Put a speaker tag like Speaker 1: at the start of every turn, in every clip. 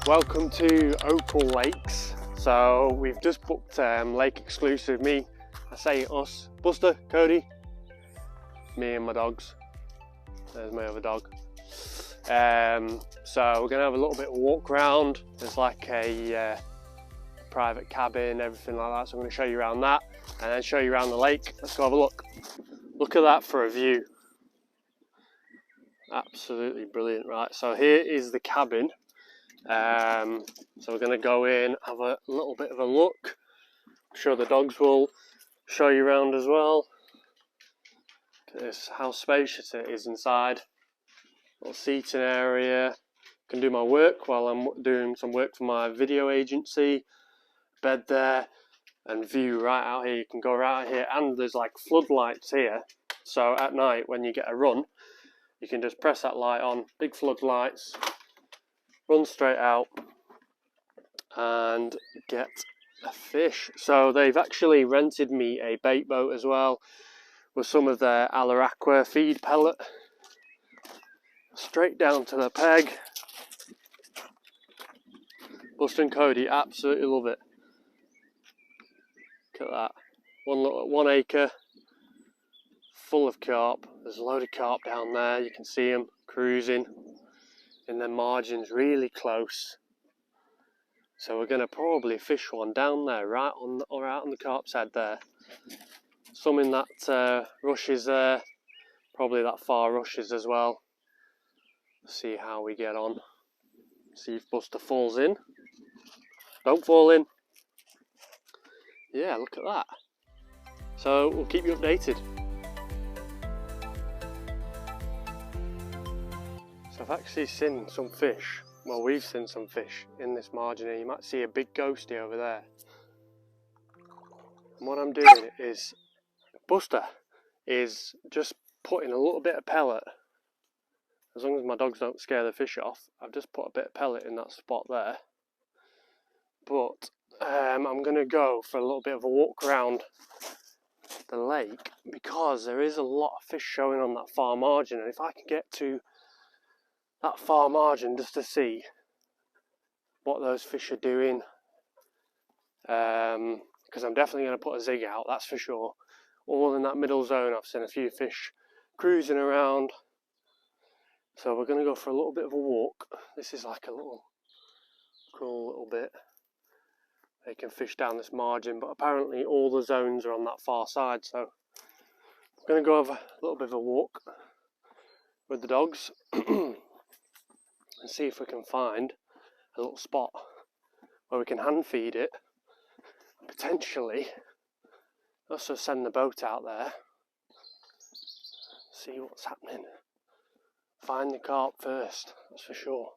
Speaker 1: Welcome to Opal Lakes. So we've just booked lake exclusive. Me, I say us, Buster, Cody, me and my dogs. There's my other dog. So we're gonna have a little bit of a walk around. There's like a private cabin, everything like that. So I'm gonna show you around that and then show you around the lake. Let's go have a look. Look at that for a view. Absolutely brilliant. Right, so here is the cabin. So we're going to go in, have a little bit of a look. I'm sure the dogs will show you around as well. Look at this, how spacious it is inside. Little seating area. Can do my work while I'm doing some work for my video agency. Bed there and view right out here. You can go right out here, and there's like floodlights here. So at night when you get a run, you can just press that light on, big floodlights, run straight out and get a fish. So they've actually rented me a bait boat as well with some of their Aqua feed pellet. Straight down to the peg. Buster and Cody absolutely love it. Look at that. 1 acre full of carp. There's a load of carp down there. You can see them cruising in their margins really close. So we're going to probably fish one down there, right on or out on the carp's head there. Some in that rushes there, probably that far rushes as well. See how we get on. See if Buster falls in. Don't fall in. Yeah, look at that. So we'll keep you updated. So I've actually seen some fish. Well, we've seen some fish in this margin here. You might see a big ghosty over there. And what I'm doing is, Buster is just putting a little bit of pellet. As long as my dogs don't scare the fish off, I've just put a bit of pellet in that spot there. But I'm going to go for a little bit of a walk around the lake because there is a lot of fish showing on that far margin, and if I can get to that far margin just to see what those fish are doing, because I'm definitely going to put a zig out, that's for sure. All in that middle zone I've seen a few fish cruising around, so we're going to go for a little bit of a walk. This is like a little cool little bit. They can fish down this margin, but apparently all the zones are on that far side, so I'm going to go have a little bit of a walk with the dogs and see if we can find a little spot where we can hand feed it, potentially also send the boat out there, see what's happening, find the carp first, that's for sure.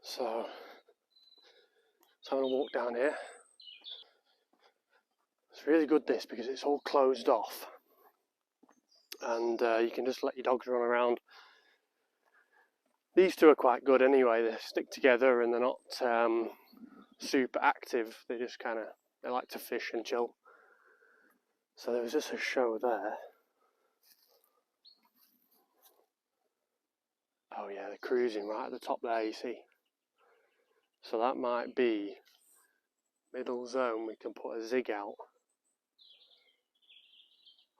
Speaker 1: So having a walk down here. It's really good this because it's all closed off, and you can just let your dogs run around. These two are quite good anyway. They stick together and they're not super active. They just they like to fish and chill. So there was just a show there. Oh yeah, they're cruising right at the top there, you see. So that might be middle zone. We can put a zig out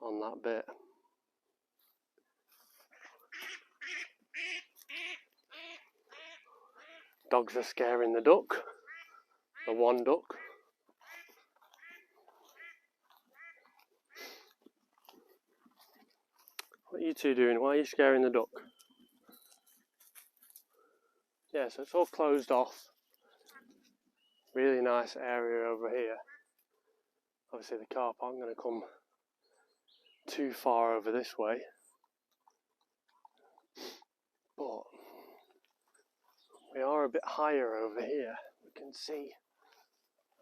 Speaker 1: on that bit. Dogs are scaring the duck, the one duck. What are you two doing? Why are you scaring the duck? Yeah, so it's all closed off. Really nice area over here. Obviously the carp aren't going to come too far over this way, but we are a bit higher over here. We can see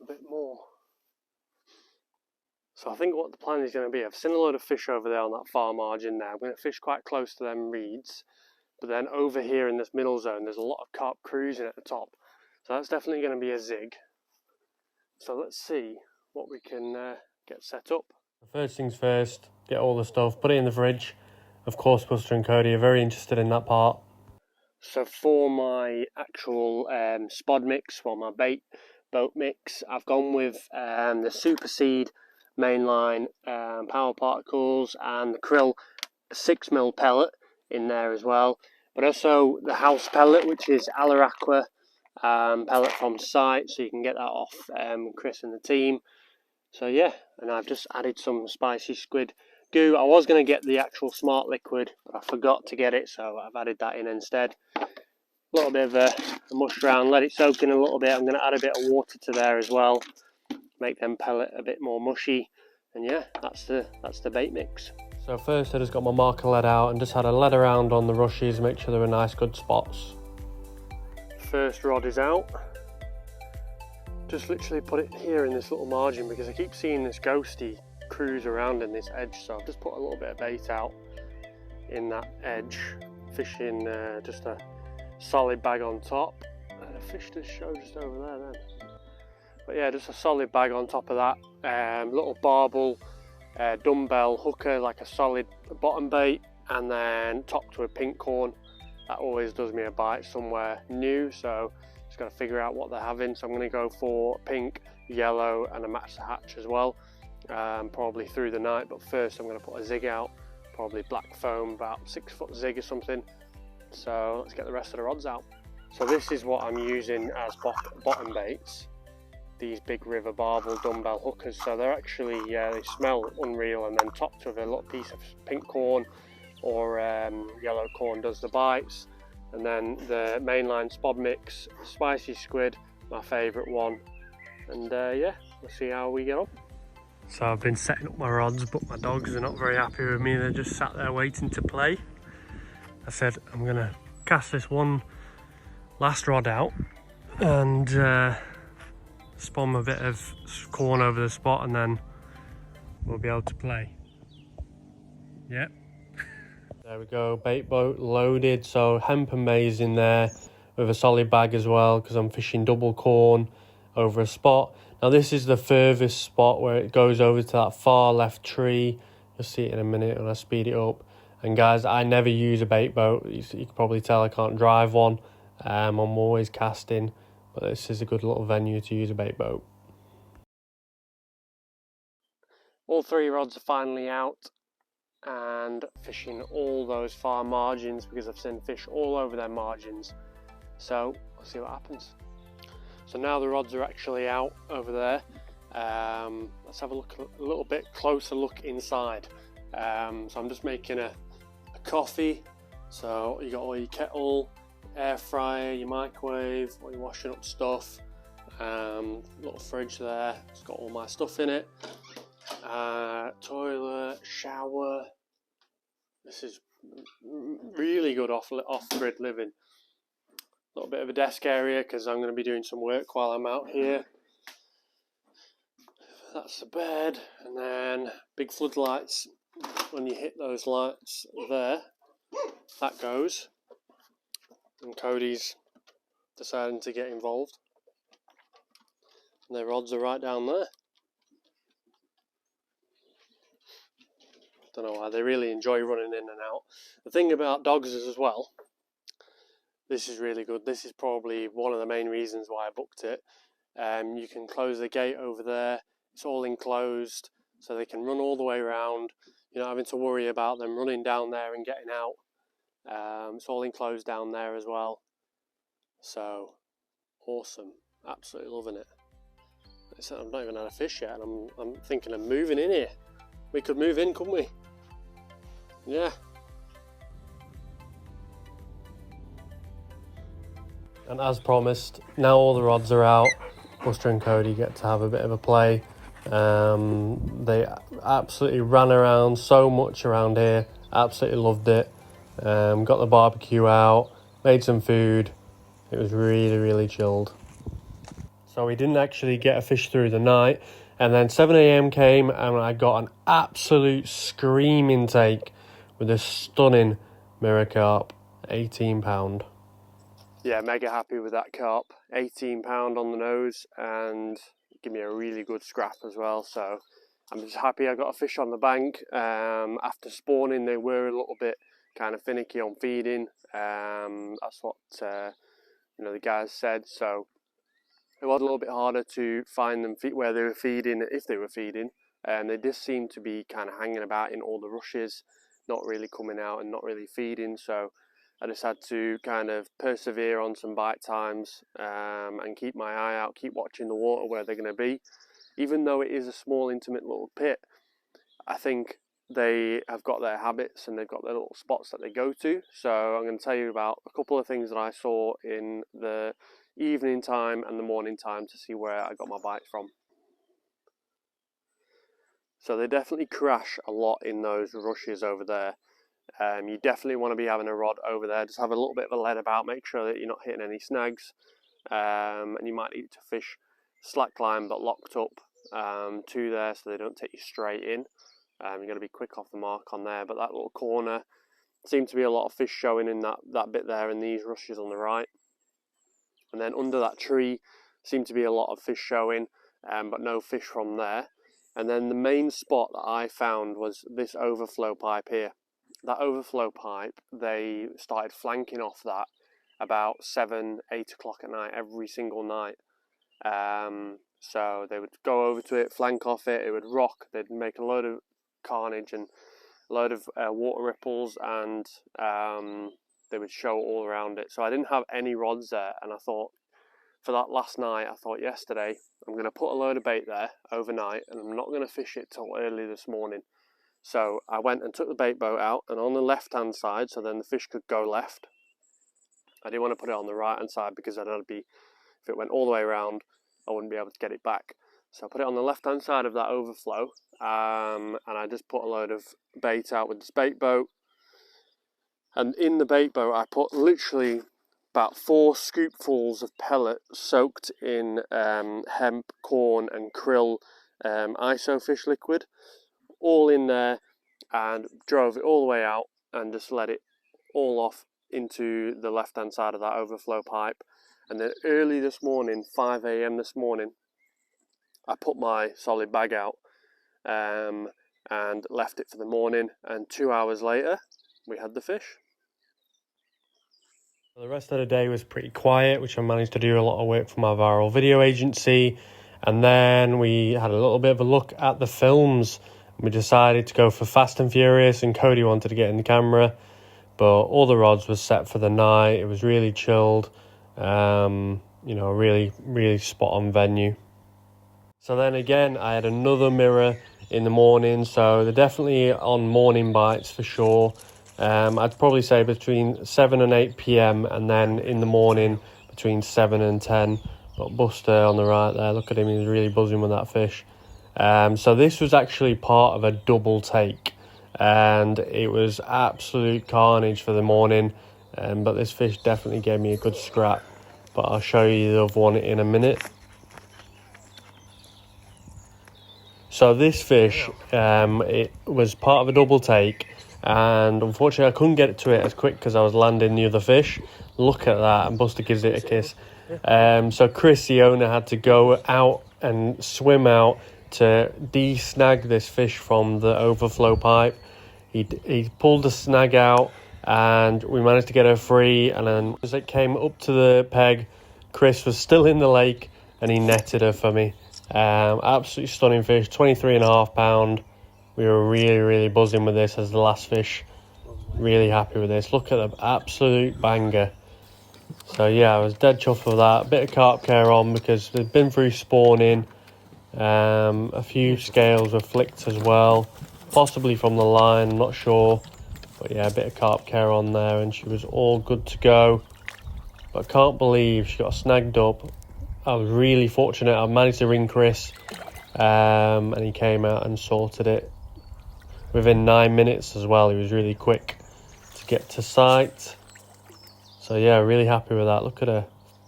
Speaker 1: a bit more. So I think what the plan is going to be, I've seen a load of fish over there on that far margin now. I'm going to fish quite close to them reeds, but then over here in this middle zone there's a lot of carp cruising at the top. So that's definitely going to be a zig. So let's see what we can get set up. First things first, get all the stuff, put it in the fridge. Of course, Buster and Cody are very interested in that part. So for my actual spod mix, well, my boat mix, I've gone with the Super Seed mainline power particles and the krill 6mm pellet in there as well, but also the house pellet, which is Aqua pellet from site, so you can get that off Chris and the team. So yeah, and I've just added some spicy squid goo. I was going to get the actual smart liquid, but I forgot to get it, so I've added that in instead. A little bit of a mush around, let it soak in a little bit. I'm going to add a bit of water to there as well, make them pellet a bit more mushy. And yeah, that's the bait mix. So first I just got my marker lead out and just had a lead around on the rushes, make sure they were nice good spots. First rod is out. Just literally put it here in this little margin because I keep seeing this ghosty cruise around in this edge, so I've just put a little bit of bait out in that edge, fishing just a solid bag on top. Fish does show just over there then. But yeah, just a solid bag on top of that. Little barbel, dumbbell hooker, like a solid bottom bait, and then topped with pink corn. That always does me a bite somewhere new, so just got to figure out what they're having. So I'm going to go for pink, yellow, and a match the hatch as well, probably through the night. But first I'm going to put a zig out, probably black foam, about 6 foot zig or something. So let's get the rest of the rods out. So this is what I'm using as bottom baits, these big river barbel dumbbell hookers. So they're actually, they smell unreal, and then topped with a little piece of pink corn or yellow corn does the bites. And then the mainline spod mix, spicy squid, my favourite one. And yeah, we'll see how we get on. So I've been setting up my rods, but my dogs are not very happy with me. They're just sat there waiting to play. I said I'm gonna cast this one last rod out and spawn a bit of corn over the spot, and then we'll be able to play. Yep. There we go, bait boat loaded. So hemp and maize in there with a solid bag as well, because I'm fishing double corn over a spot. Now this is the furthest spot where it goes over to that far left tree. You'll see it in a minute when I speed it up. And guys, I never use a bait boat. You can probably tell I can't drive one. I'm always casting, but this is a good little venue to use a bait boat. All 3 rods are finally out and fishing all those far margins, because I've seen fish all over their margins. So we'll see what happens. So now the rods are actually out over there. Let's have a little bit closer look inside. So I'm just making a coffee. So you got all your kettle, air fryer, your microwave, all your washing up stuff, little fridge there, it's got all my stuff in it, toilet, shower. This is really good off-grid living. A little bit of a desk area because I'm going to be doing some work while I'm out here. That's the bed, and then big floodlights. When you hit those lights there, that goes. And Cody's deciding to get involved. And their rods are right down there. Don't know why, they really enjoy running in and out. The thing about dogs is as well, this is really good. This is probably one of the main reasons why I booked it. You can close the gate over there. It's all enclosed, so they can run all the way around. You're not having to worry about them running down there and getting out. It's all enclosed down there as well. So awesome, absolutely loving it. I've not even had a fish yet, and I'm thinking of moving in here. We could move in, couldn't we? Yeah. And as promised, now all the rods are out. Buster and Cody get to have a bit of a play. They absolutely ran around so much around here. Absolutely loved it. Got the barbecue out, made some food. It was really, really chilled. So we didn't actually get a fish through the night. And then 7 AM came and I got an absolute screaming take with a stunning mirror carp, 18 pound. Yeah, mega happy with that carp. 18 pound on the nose and give me a really good scrap as well. So I'm just happy I got a fish on the bank. After spawning, they were a little bit kind of finicky on feeding. That's what you know, the guys said. So it was a little bit harder to find them where they were feeding, if they were feeding. And they just seemed to be kind of hanging about in all the rushes, not really coming out and not really feeding. So I just had to kind of persevere on some bite times, and keep my eye out, keep watching the water where they're going to be. Even though it is a small, intimate little pit, I think they have got their habits and they've got their little spots that they go to. So I'm going to tell you about a couple of things that I saw in the evening time and the morning time to see where I got my bites from. So they definitely crash a lot in those rushes over there. You definitely want to be having a rod over there. Just have a little bit of a lead about, make sure that you're not hitting any snags. And you might need to fish slackline but locked up to there so they don't take you straight in. You're going to be quick off the mark on there. But that little corner seemed to be a lot of fish showing in that bit there, in these rushes on the right. And then under that tree seemed to be a lot of fish showing, but no fish from there. And then the main spot that I found was this overflow pipe here. That overflow pipe, they started flanking off that about 7, 8 o'clock at night every single night. So they would go over to it, flank off it, it would rock, they'd make a load of carnage and a load of water ripples, and they would show all around it. So I didn't have any rods there, and I thought, for that last night, I thought yesterday, I'm going to put a load of bait there overnight, and I'm not going to fish it till early this morning. So I went and took the bait boat out, and on the left hand side, so then the fish could go left. I didn't want to put it on the right hand side because then I'd be, if it went all the way around, I wouldn't be able to get it back. So I put it on the left hand side of that overflow, and I just put a load of bait out with this bait boat. And in the bait boat, I put literally about 4 scoopfuls of pellet soaked in hemp, corn and krill ISO fish liquid, all in there, and drove it all the way out and just let it all off into the left hand side of that overflow pipe. And then early this morning, 5 AM this morning, I put my solid bag out and left it for the morning, and 2 hours later we had the fish. The rest of the day was pretty quiet, which I managed to do a lot of work for my viral video agency. And then we had a little bit of a look at the films. We decided to go for Fast and Furious, and Cody wanted to get in the camera, but all the rods were set for the night. It was really chilled, you know, really spot on venue. So then again, I had another mirror in the morning, so they're definitely on morning bites for sure. I'd probably say between 7 and 8 PM, and then in the morning between 7 and 10. Got Buster on the right there, look at him, he's really buzzing with that fish. So this was actually part of a double take, and it was absolute carnage for the morning, but this fish definitely gave me a good scrap, but I'll show you the other one in a minute. So this fish, it was part of a double take, and unfortunately I couldn't get to it as quick because I was landing the other fish. Look at that, and Buster gives it a kiss. So Chris, the owner, had to go out and swim out to de-snag this fish from the overflow pipe. He pulled the snag out, and we managed to get her free, and then as it came up to the peg, Chris was still in the lake and he netted her for me. Absolutely stunning fish, 23.5 pound. We were really buzzing with this as the last fish. Really happy with this. Look at the absolute banger. So yeah, I was dead chuffed with that. Bit of carp care on because they've been through spawning. A few scales were flicked as well, possibly from the line, I'm not sure. But yeah, a bit of carp care on there, and she was all good to go. But I can't believe she got snagged up. I was really fortunate. I managed to ring Chris, and he came out and sorted it within 9 minutes as well. He was really quick to get to site. So yeah, really happy with that. Look at a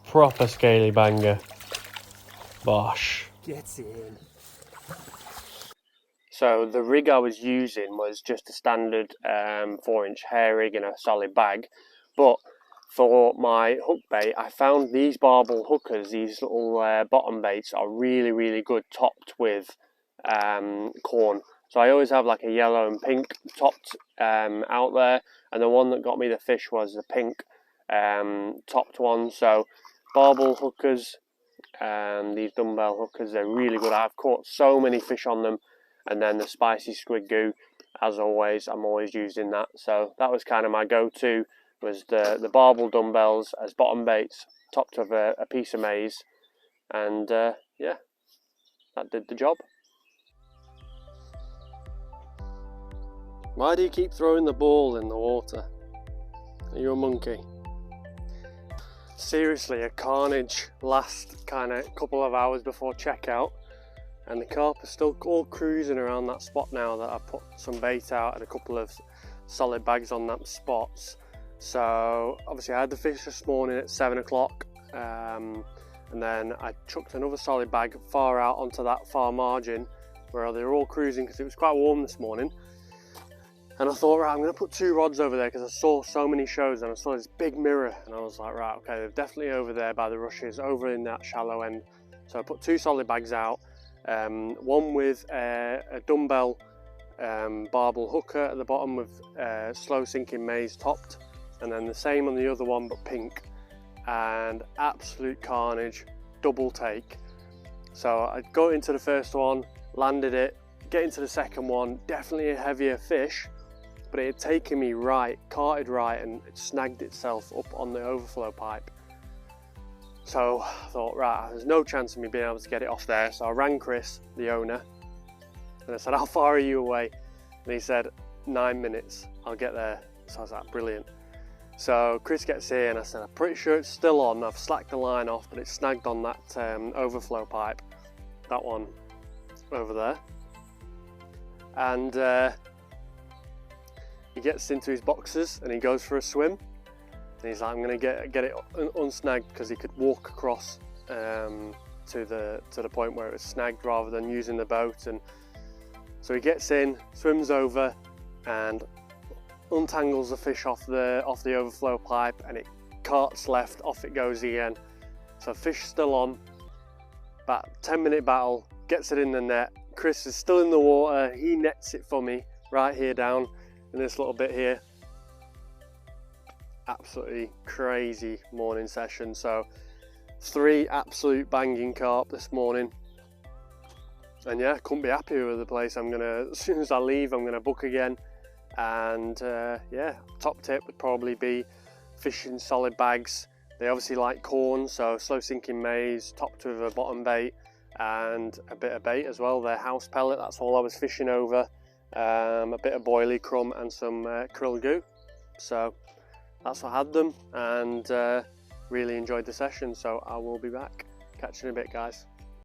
Speaker 1: proper scaly banger. Bosh. Gets in. So the rig I was using was just a standard 4-inch hair rig in a solid bag, but for my hook bait, I found these barbel hookers, these little bottom baits, are really good topped with corn So I always have like a yellow and pink topped out there, and the one that got me the fish was the pink topped one. So barbel hookers, these dumbbell hookers, they're really good. I've caught so many fish on them. And then the spicy squid goo, as always, I'm always using that. So that was kind of my go-to, was the barbel dumbbells as bottom baits, topped with a piece of maize. And yeah, that did the job. Why do you keep throwing the ball in the water? Are you a monkey? Seriously, a carnage last kind of couple of hours before checkout, and the carp are still all cruising around that spot now that I put some bait out and a couple of solid bags on that spots. So obviously I had the fish this morning at 7 o'clock, and then I chucked another solid bag far out onto that far margin where they were all cruising because it was quite warm this morning. And I thought, right, I'm going to put 2 rods over there because I saw so many shows and I saw this big mirror, and I was like, right, okay, they're definitely over there by the rushes, over in that shallow end. So I put 2 solid bags out, one with a dumbbell barbel hooker at the bottom with slow sinking maize topped, and then the same on the other one but pink, and absolute carnage, double take. So I got into the first one, landed it, get into the second one, definitely a heavier fish, but it had taken me right, carted right, and it snagged itself up on the overflow pipe. So I thought, right, there's no chance of me being able to get it off there. So I rang Chris, the owner, and I said, how far are you away? And he said, 9 minutes, I'll get there. So I was like, brilliant. So Chris gets here and I said, I'm pretty sure it's still on. I've slacked the line off, but it's snagged on that overflow pipe, that one over there. And he gets into his boxes and he goes for a swim. And he's like, I'm going to get it unsnagged, because he could walk across to the point where it was snagged rather than using the boat. And so he gets in, swims over, and untangles the fish off the overflow pipe, and it carts left, off it goes again. So fish still on. About 10-minute battle, gets it in the net. Chris is still in the water. He nets it for me right here down in this little bit here. Absolutely crazy morning session. So 3 absolute banging carp this morning, and yeah, couldn't be happier with the place. As soon as I leave, I'm gonna book again. And yeah, top tip would probably be fishing solid bags. They obviously like corn, so slow sinking maize topped with a bottom bait and a bit of bait as well. Their house pellet, that's all I was fishing over. A bit of boilie crumb and some krill goo. So that's what I had them, and really enjoyed the session. So I will be back. Catch you in a bit, guys.